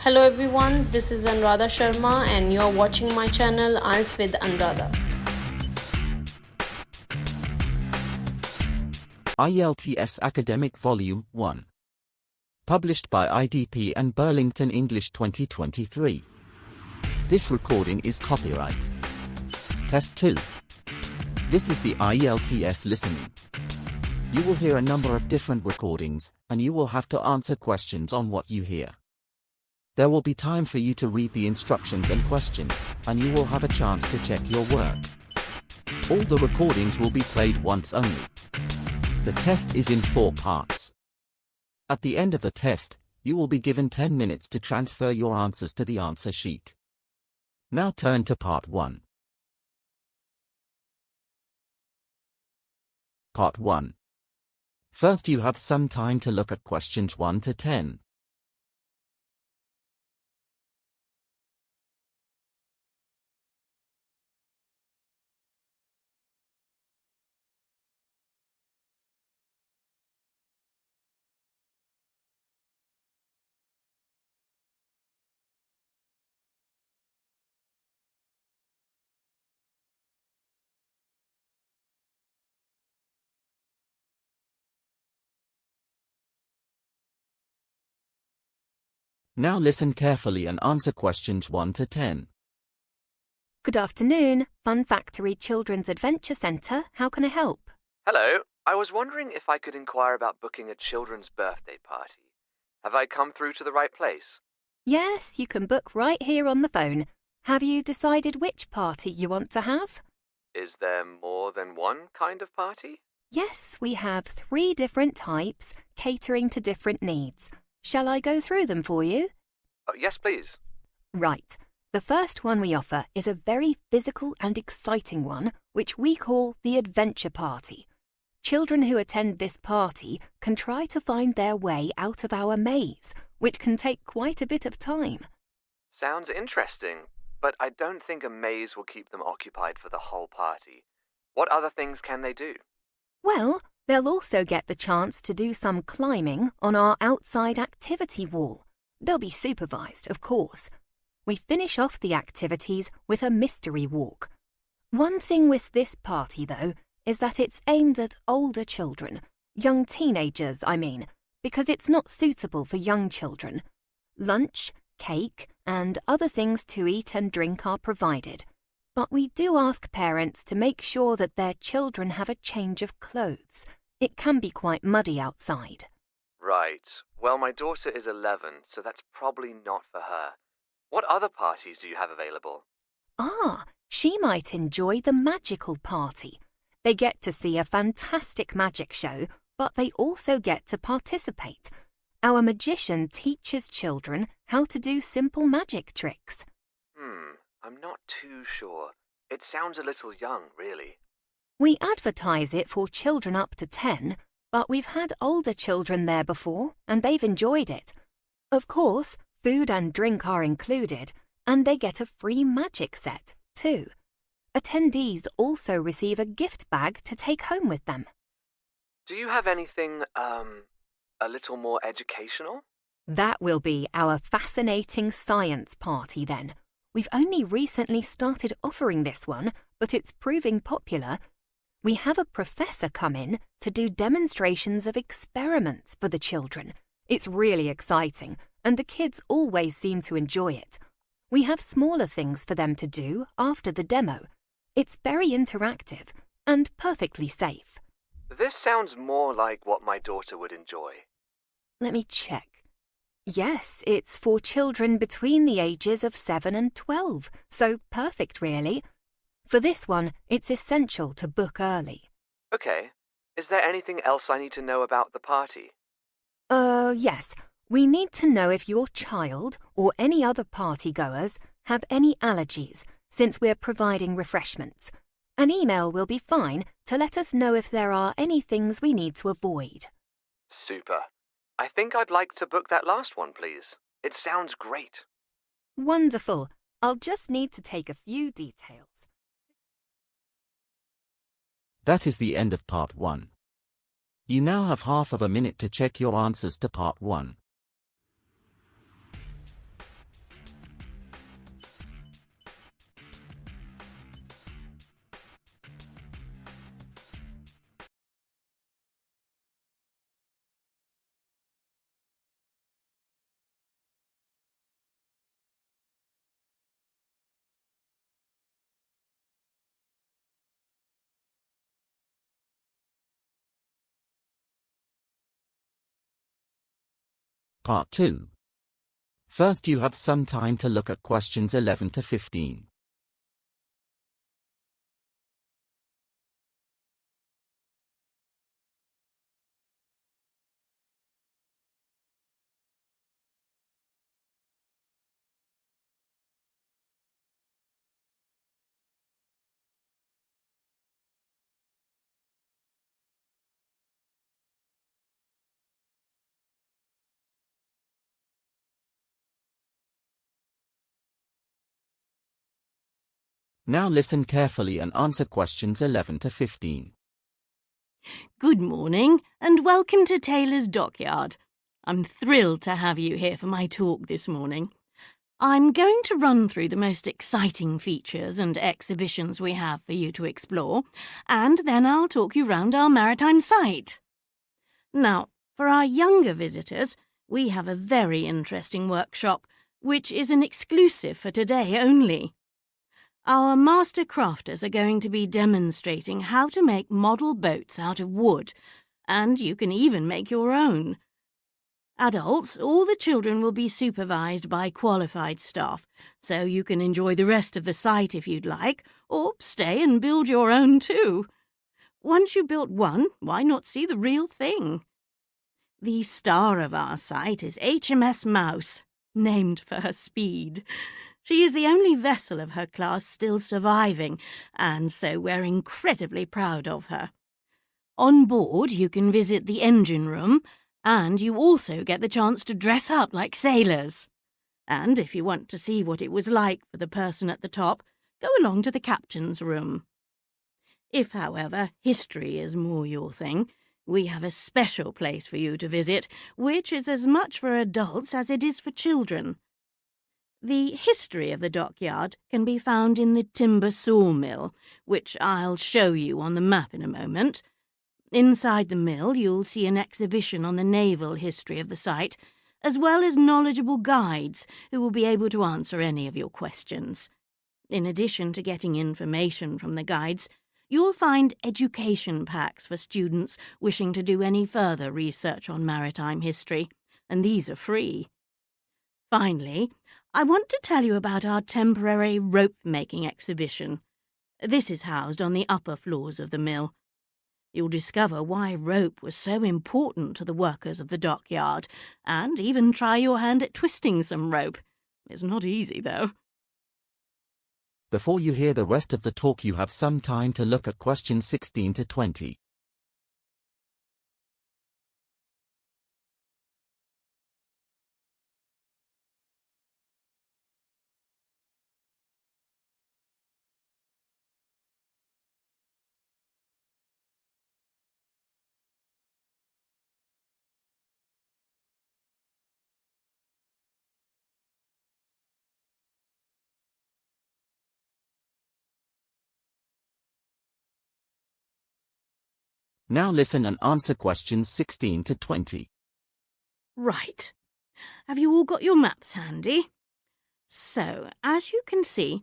Hello everyone, this is Anuradha Sharma and you are watching my channel IELTS with Anuradha. IELTS Academic Volume 1. Published by IDP and Burlington English 2023. This recording is copyright. Test 2. This is the IELTS listening. You will hear a number of different recordings, and you will have to answer questions on what you hear. There will be time for you to read the instructions and questions, and you will have a chance to check your work. All the recordings will be played once only. The test is in 4 parts. At the end of the test, you will be given 10 minutes to transfer your answers to the answer sheet. Now turn to Part 1. Part 1. First you have some time to look at questions 1 to 10. Now listen carefully and answer questions 1 to 10. Good afternoon, Fun Factory Children's Adventure Centre. How can I help? Hello, I was wondering if I could inquire about booking a children's birthday party. Have I come through to the right place? Yes, you can book right here on the phone. Have you decided which party you want to have? Is there more than one kind of party? Yes, we have 3 different types, catering to different needs. Shall I go through them for you? Yes, please. Right. The first one we offer is a very physical and exciting one, which we call the Adventure Party. Children who attend this party can try to find their way out of our maze, which can take quite a bit of time. Sounds interesting, but I don't think a maze will keep them occupied for the whole party. What other things can they do? Well, they'll also get the chance to do some climbing on our outside activity wall. They'll be supervised, of course. We finish off the activities with a mystery walk. One thing with this party, though, is that it's aimed at older children, young teenagers, I mean, because it's not suitable for young children. Lunch, cake, and other things to eat and drink are provided. But we do ask parents to make sure that their children have a change of clothes. It can be quite muddy outside. Right. Well, my daughter is 11, so that's probably not for her. What other parties do you have available? She might enjoy the magical party. They get to see a fantastic magic show, but they also get to participate. Our magician teaches children how to do simple magic tricks. I'm not too sure. It sounds a little young, really. We advertise it for children up to 10, but we've had older children there before, and they've enjoyed it. Of course, food and drink are included, and they get a free magic set, too. Attendees also receive a gift bag to take home with them. Do you have anything, a little more educational? That will be our fascinating science party then. We've only recently started offering this one, but it's proving popular. We have a professor come in to do demonstrations of experiments for the children. It's really exciting, and the kids always seem to enjoy it. We have smaller things for them to do after the demo. It's very interactive and perfectly safe. This sounds more like what my daughter would enjoy. Let me check. Yes, it's for children between the ages of 7 and 12, so perfect really. For this one, it's essential to book early. Okay. Is there anything else I need to know about the party? Yes. We need to know if your child or any other party-goers have any allergies, since we're providing refreshments. An email will be fine to let us know if there are any things we need to avoid. Super. I think I'd like to book that last one, please. It sounds great. Wonderful. I'll just need to take a few details. That is the end of Part 1. You now have half of a minute to check your answers to Part 1. Part 2. First, you have some time to look at questions 11 to 15. Now listen carefully and answer questions 11 to 15. Good morning and welcome to Taylor's Dockyard. I'm thrilled to have you here for my talk this morning. I'm going to run through the most exciting features and exhibitions we have for you to explore, and then I'll talk you round our maritime site. Now, for our younger visitors, we have a very interesting workshop, which is an exclusive for today only. Our master crafters are going to be demonstrating how to make model boats out of wood, and you can even make your own. Adults, all the children will be supervised by qualified staff, so you can enjoy the rest of the site if you'd like, or stay and build your own too. Once you've built one, why not see the real thing? The star of our site is HMS Mouse, named for her speed. She is the only vessel of her class still surviving, and so we're incredibly proud of her. On board, you can visit the engine room, and you also get the chance to dress up like sailors. And if you want to see what it was like for the person at the top, go along to the captain's room. If, however, history is more your thing, we have a special place for you to visit, which is as much for adults as it is for children. The history of the dockyard can be found in the timber sawmill, which I'll show you on the map in a moment. Inside the mill, you'll see an exhibition on the naval history of the site, as well as knowledgeable guides who will be able to answer any of your questions. In addition to getting information from the guides, you'll find education packs for students wishing to do any further research on maritime history, and these are free. Finally, I want to tell you about our temporary rope-making exhibition. This is housed on the upper floors of the mill. You'll discover why rope was so important to the workers of the dockyard, and even try your hand at twisting some rope. It's not easy, though. Before you hear the rest of the talk, you have some time to look at questions 16 to 20. Now listen and answer questions 16 to 20. Right. Have you all got your maps handy? So, as you can see,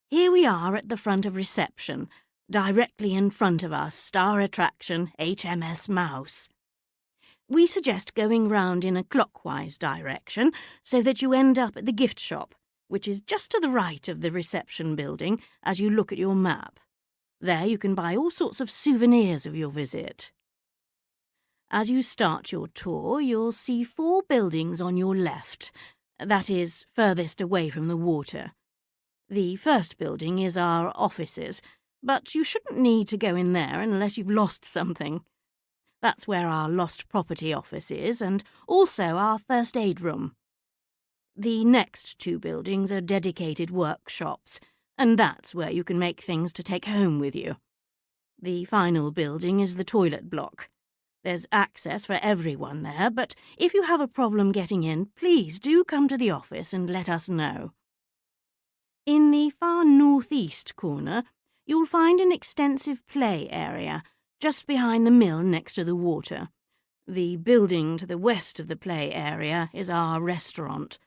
here we are at the front of reception, directly in front of our star attraction, HMS Mouse. We suggest going round in a clockwise direction so that you end up at the gift shop, which is just to the right of the reception building as you look at your map. There you can buy all sorts of souvenirs of your visit. As you start your tour, you'll see 4 buildings on your left, that is, furthest away from the water. The first building is our offices, but you shouldn't need to go in there unless you've lost something. That's where our lost property office is, and also our first aid room. The next 2 buildings are dedicated workshops, and that's where you can make things to take home with you. The final building is the toilet block. There's access for everyone there, but if you have a problem getting in, please do come to the office and let us know. In the far northeast corner, you'll find an extensive play area just behind the mill next to the water. The building to the west of the play area is our restaurant.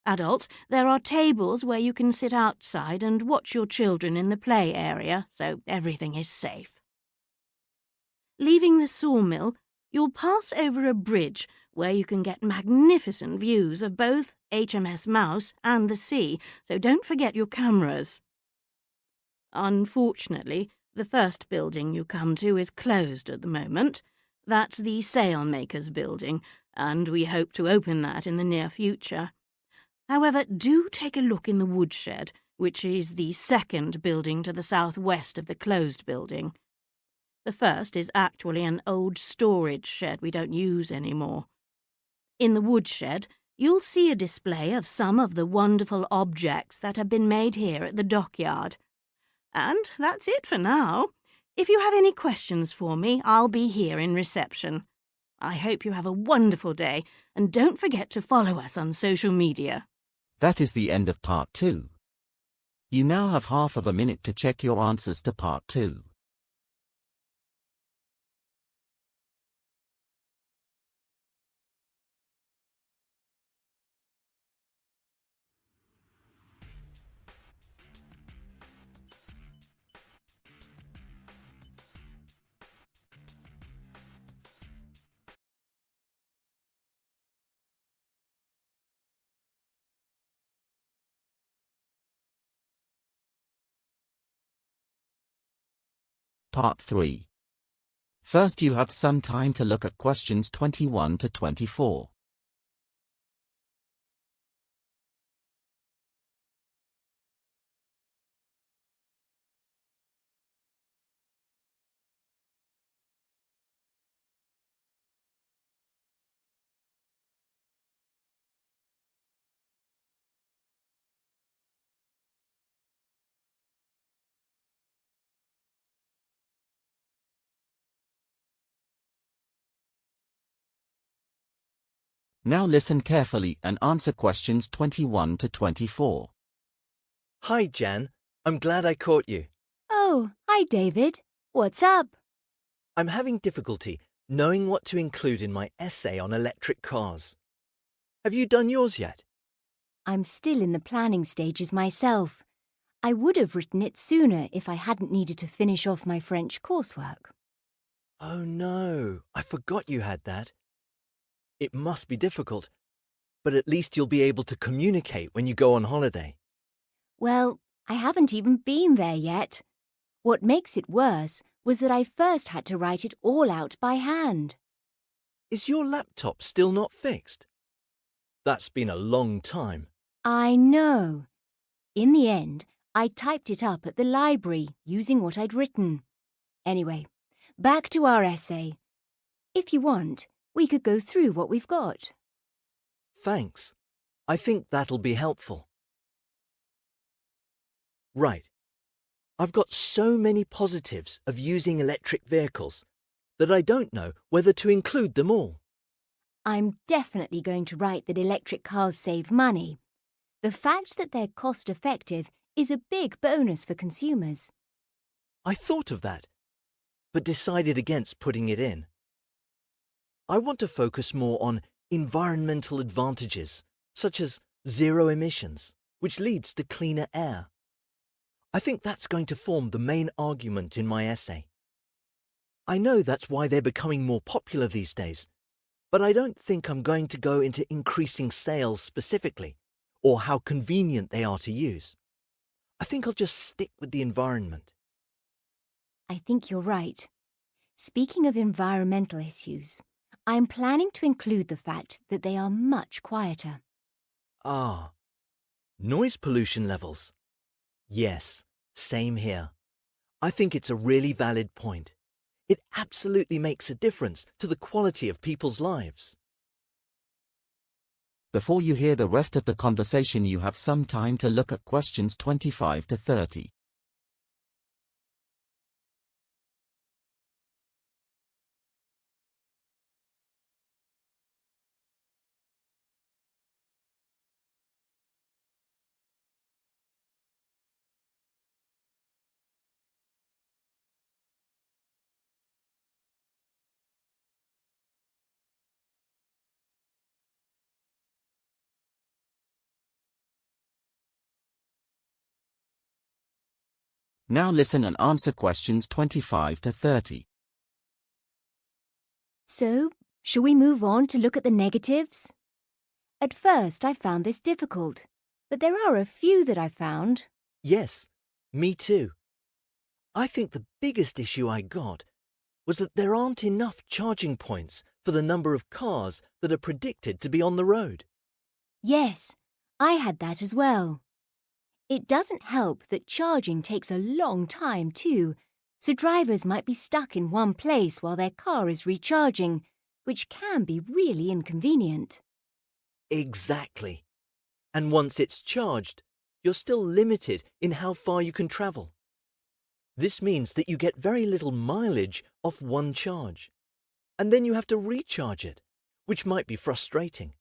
Adults, there are tables where you can sit outside and watch your children in the play area, so everything is safe. Leaving the sawmill, you'll pass over a bridge where you can get magnificent views of both HMS Mouse and the sea, so don't forget your cameras. Unfortunately, the first building you come to is closed at the moment. That's the Sailmakers building, and we hope to open that in the near future. However, do take a look in the woodshed, which is the second building to the southwest of the closed building. The first is actually an old storage shed we don't use anymore. In the woodshed, you'll see a display of some of the wonderful objects that have been made here at the dockyard. And that's it for now. If you have any questions for me, I'll be here in reception. I hope you have a wonderful day, and don't forget to follow us on social media. That is the end of part 2. You now have half of a minute to check your answers to part 2. Part 3. First, you have some time to look at questions 21 to 24. Now listen carefully and answer questions 21 to 24. Hi, Jan. I'm glad I caught you. Oh, hi, David. What's up? I'm having difficulty knowing what to include in my essay on electric cars. Have you done yours yet? I'm still in the planning stages myself. I would have written it sooner if I hadn't needed to finish off my French coursework. Oh no, I forgot you had that. It must be difficult, but at least you'll be able to communicate when you go on holiday. Well, I haven't even been there yet. What makes it worse was that I first had to write it all out by hand. Is your laptop still not fixed? That's been a long time. I know. In the end, I typed it up at the library using what I'd written. Anyway, back to our essay. If you want, we could go through what we've got. Thanks. I think that'll be helpful. Right. I've got so many positives of using electric vehicles that I don't know whether to include them all. I'm definitely going to write that electric cars save money. The fact that they're cost-effective is a big bonus for consumers. I thought of that, but decided against putting it in. I want to focus more on environmental advantages, such as zero emissions, which leads to cleaner air. I think that's going to form the main argument in my essay. I know that's why they're becoming more popular these days, but I don't think I'm going to go into increasing sales specifically, or how convenient they are to use. I think I'll just stick with the environment. I think you're right. Speaking of environmental issues, I'm planning to include the fact that they are much quieter. Ah, noise pollution levels. Yes, same here. I think it's a really valid point. It absolutely makes a difference to the quality of people's lives. Before you hear the rest of the conversation, you have some time to look at questions 25 to 30. Now listen and answer questions 25 to 30. So, Shall we move on to look at the negatives? At first I found this difficult, but there are a few that I found. Yes, me too. I think the biggest issue I got was that there aren't enough charging points for the number of cars that are predicted to be on the road. Yes, I had that as well. It doesn't help that charging takes a long time too, so drivers might be stuck in one place while their car is recharging, which can be really inconvenient. Exactly. And once it's charged, you're still limited in how far you can travel. This means that you get very little mileage off one charge, and then you have to recharge it, which might be frustrating.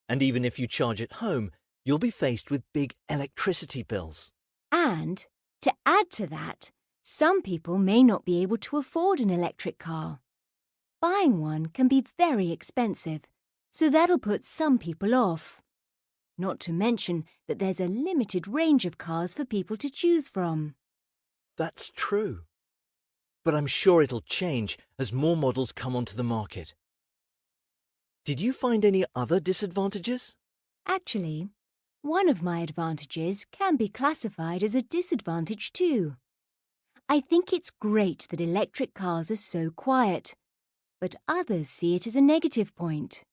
And even if you charge at home, you'll be faced with big electricity bills. And, to add to that, some people may not be able to afford an electric car. Buying one can be very expensive, so that'll put some people off. Not to mention that there's a limited range of cars for people to choose from. That's true. But I'm sure it'll change as more models come onto the market. Did you find any other disadvantages? Actually, one of my advantages can be classified as a disadvantage too. I think it's great that electric cars are so quiet, but others see it as a negative point.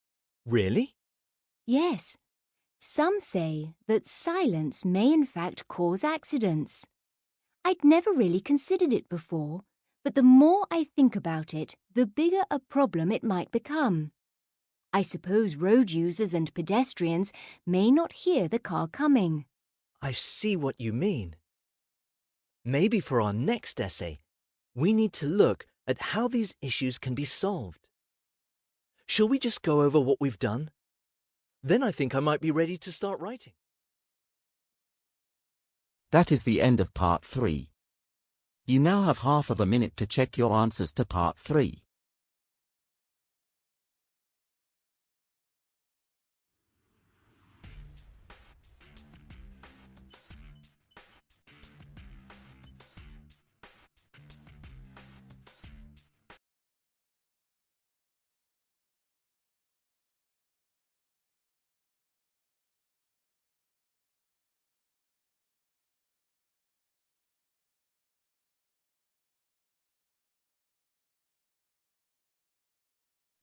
Really? Yes. Some say that silence may in fact cause accidents. I'd never really considered it before, but the more I think about it, the bigger a problem it might become. I suppose road users and pedestrians may not hear the car coming. I see what you mean. Maybe for our next essay, we need to look at how these issues can be solved. Shall we just go over what we've done? Then I think I might be ready to start writing. That is the end of part 3. You now have half of a minute to check your answers to part 3.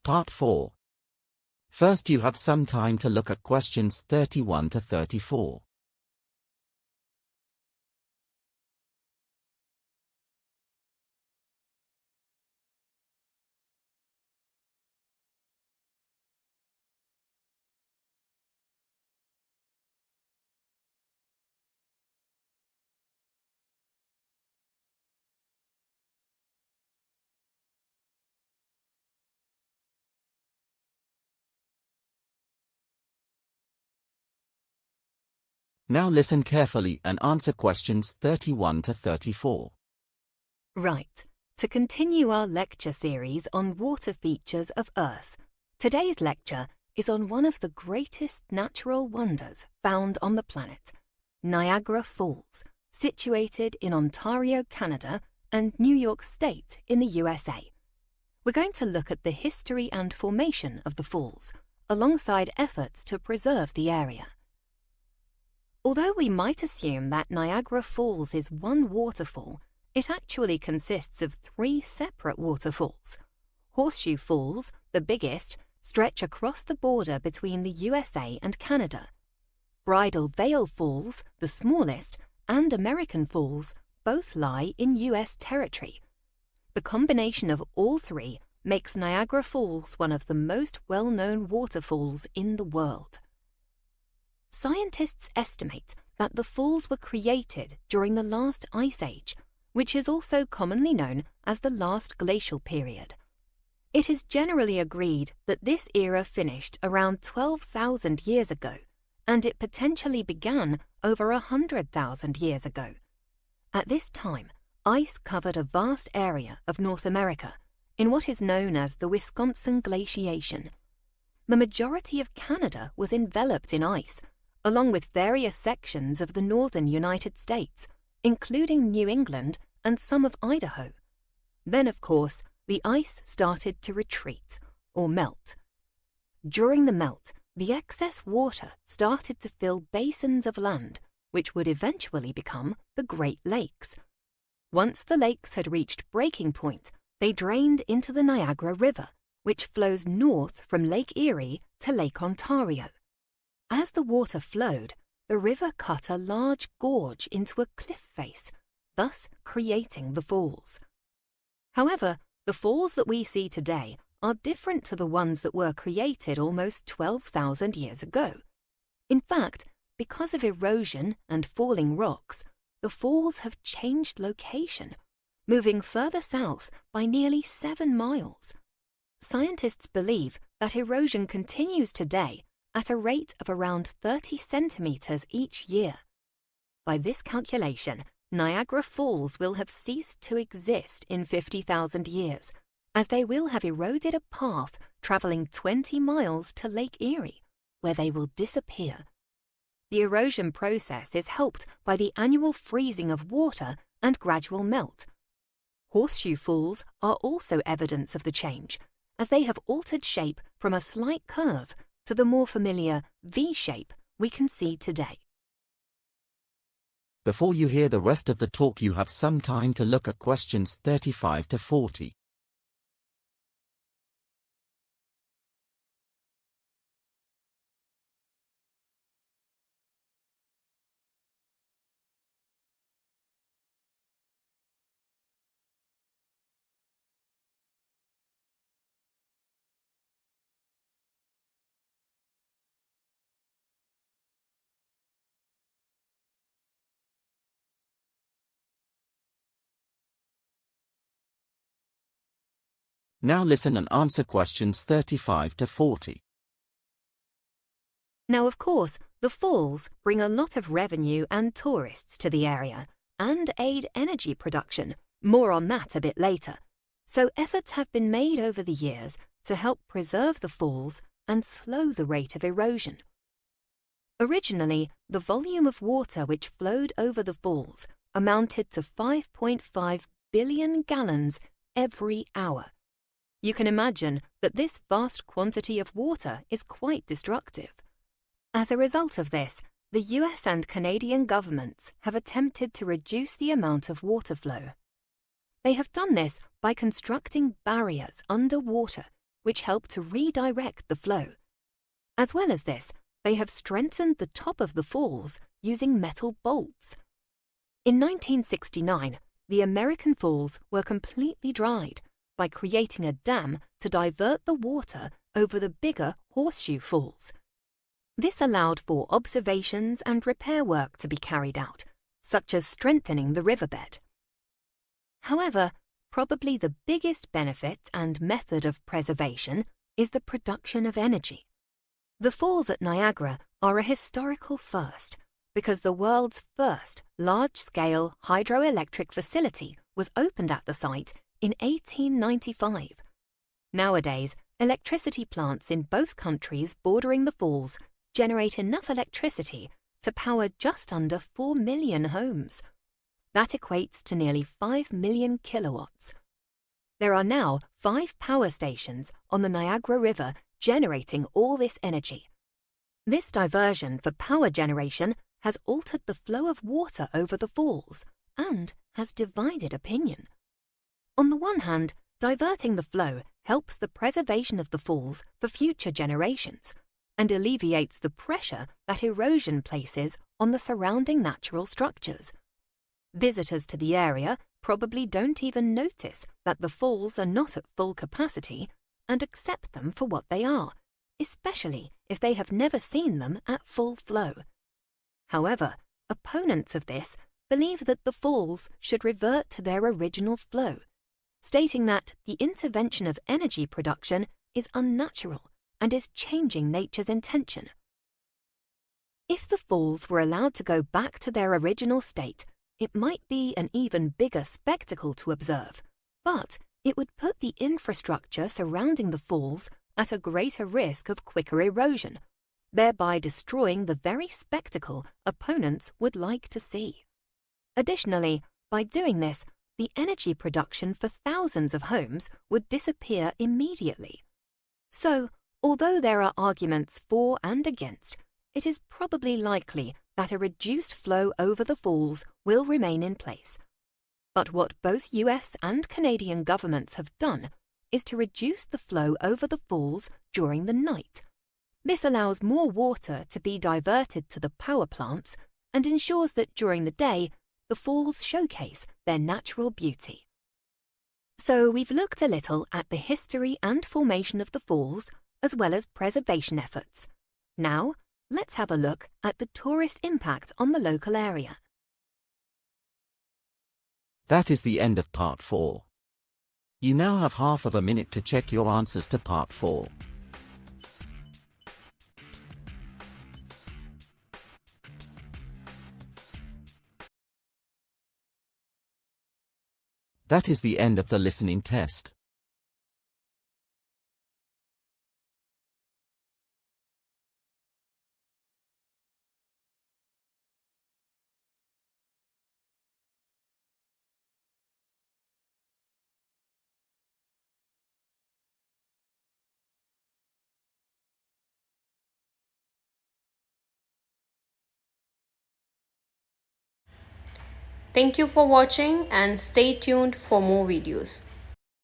Part 4. First you have some time to look at questions 31 to 34. Now listen carefully and answer questions 31 to 34. Right, to continue our lecture series on water features of Earth, today's lecture is on one of the greatest natural wonders found on the planet, Niagara Falls, situated in Ontario, Canada, and New York State in the USA. We're going to look at the history and formation of the falls, alongside efforts to preserve the area. Although we might assume that Niagara Falls is one waterfall, it actually consists of 3 separate waterfalls. Horseshoe Falls, the biggest, stretch across the border between the USA and Canada. Bridal Veil Falls, the smallest, and American Falls both lie in US territory. The combination of all 3 makes Niagara Falls one of the most well-known waterfalls in the world. Scientists estimate that the falls were created during the last ice age, which is also commonly known as the last glacial period. It is generally agreed that this era finished around 12,000 years ago, and it potentially began over 100,000 years ago. At this time, ice covered a vast area of North America in what is known as the Wisconsin Glaciation. The majority of Canada was enveloped in ice, along with various sections of the northern United States, including New England and some of Idaho. Then, of course, the ice started to retreat, or melt. During the melt, the excess water started to fill basins of land, which would eventually become the Great Lakes. Once the lakes had reached breaking point, they drained into the Niagara River, which flows north from Lake Erie to Lake Ontario. As the water flowed, the river cut a large gorge into a cliff face, thus creating the falls. However, the falls that we see today are different to the ones that were created almost 12,000 years ago. In fact, because of erosion and falling rocks, the falls have changed location, moving further south by nearly 7 miles. Scientists believe that erosion continues today at a rate of around 30 centimeters each year. By this calculation, Niagara Falls will have ceased to exist in 50,000 years, as they will have eroded a path travelling 20 miles to Lake Erie, where they will disappear. The erosion process is helped by the annual freezing of water and gradual melt. Horseshoe falls are also evidence of the change, as they have altered shape from a slight curve to the more familiar V shape we can see today. Before you hear the rest of the talk, you have some time to look at questions 35 to 40. Now listen and answer questions 35 to 40. Now, of course, the falls bring a lot of revenue and tourists to the area and aid energy production. More on that a bit later. So efforts have been made over the years to help preserve the falls and slow the rate of erosion. Originally, the volume of water which flowed over the falls amounted to 5.5 billion gallons every hour. You can imagine that this vast quantity of water is quite destructive. As a result of this, the US and Canadian governments have attempted to reduce the amount of water flow. They have done this by constructing barriers underwater which help to redirect the flow. As well as this, they have strengthened the top of the falls using metal bolts. In 1969, the American Falls were completely dried by creating a dam to divert the water over the bigger Horseshoe Falls. This allowed for observations and repair work to be carried out, such as strengthening the riverbed. However, probably the biggest benefit and method of preservation is the production of energy. The falls at Niagara are a historical first because the world's first large-scale hydroelectric facility was opened at the site in 1895. Nowadays, electricity plants in both countries bordering the falls generate enough electricity to power just under 4 million homes. That equates to nearly 5 million kilowatts. There are now 5 power stations on the Niagara River generating all this energy. This diversion for power generation has altered the flow of water over the falls and has divided opinion. On the one hand, diverting the flow helps the preservation of the falls for future generations and alleviates the pressure that erosion places on the surrounding natural structures. Visitors to the area probably don't even notice that the falls are not at full capacity and accept them for what they are, especially if they have never seen them at full flow. However, opponents of this believe that the falls should revert to their original flow, stating that the intervention of energy production is unnatural and is changing nature's intention. If the falls were allowed to go back to their original state, it might be an even bigger spectacle to observe, but it would put the infrastructure surrounding the falls at a greater risk of quicker erosion, thereby destroying the very spectacle opponents would like to see. Additionally, by doing this, the energy production for thousands of homes would disappear immediately. So, although there are arguments for and against, it is probably likely that a reduced flow over the falls will remain in place. But what both US and Canadian governments have done is to reduce the flow over the falls during the night. This allows more water to be diverted to the power plants and ensures that during the day, the falls showcase their natural beauty. So we've looked a little at the history and formation of the falls, as well as preservation efforts. Now, let's have a look at the tourist impact on the local area. That is the end of part 4. You now have half of a minute to check your answers to part 4. That is the end of the listening test. Thank you for watching and stay tuned for more videos.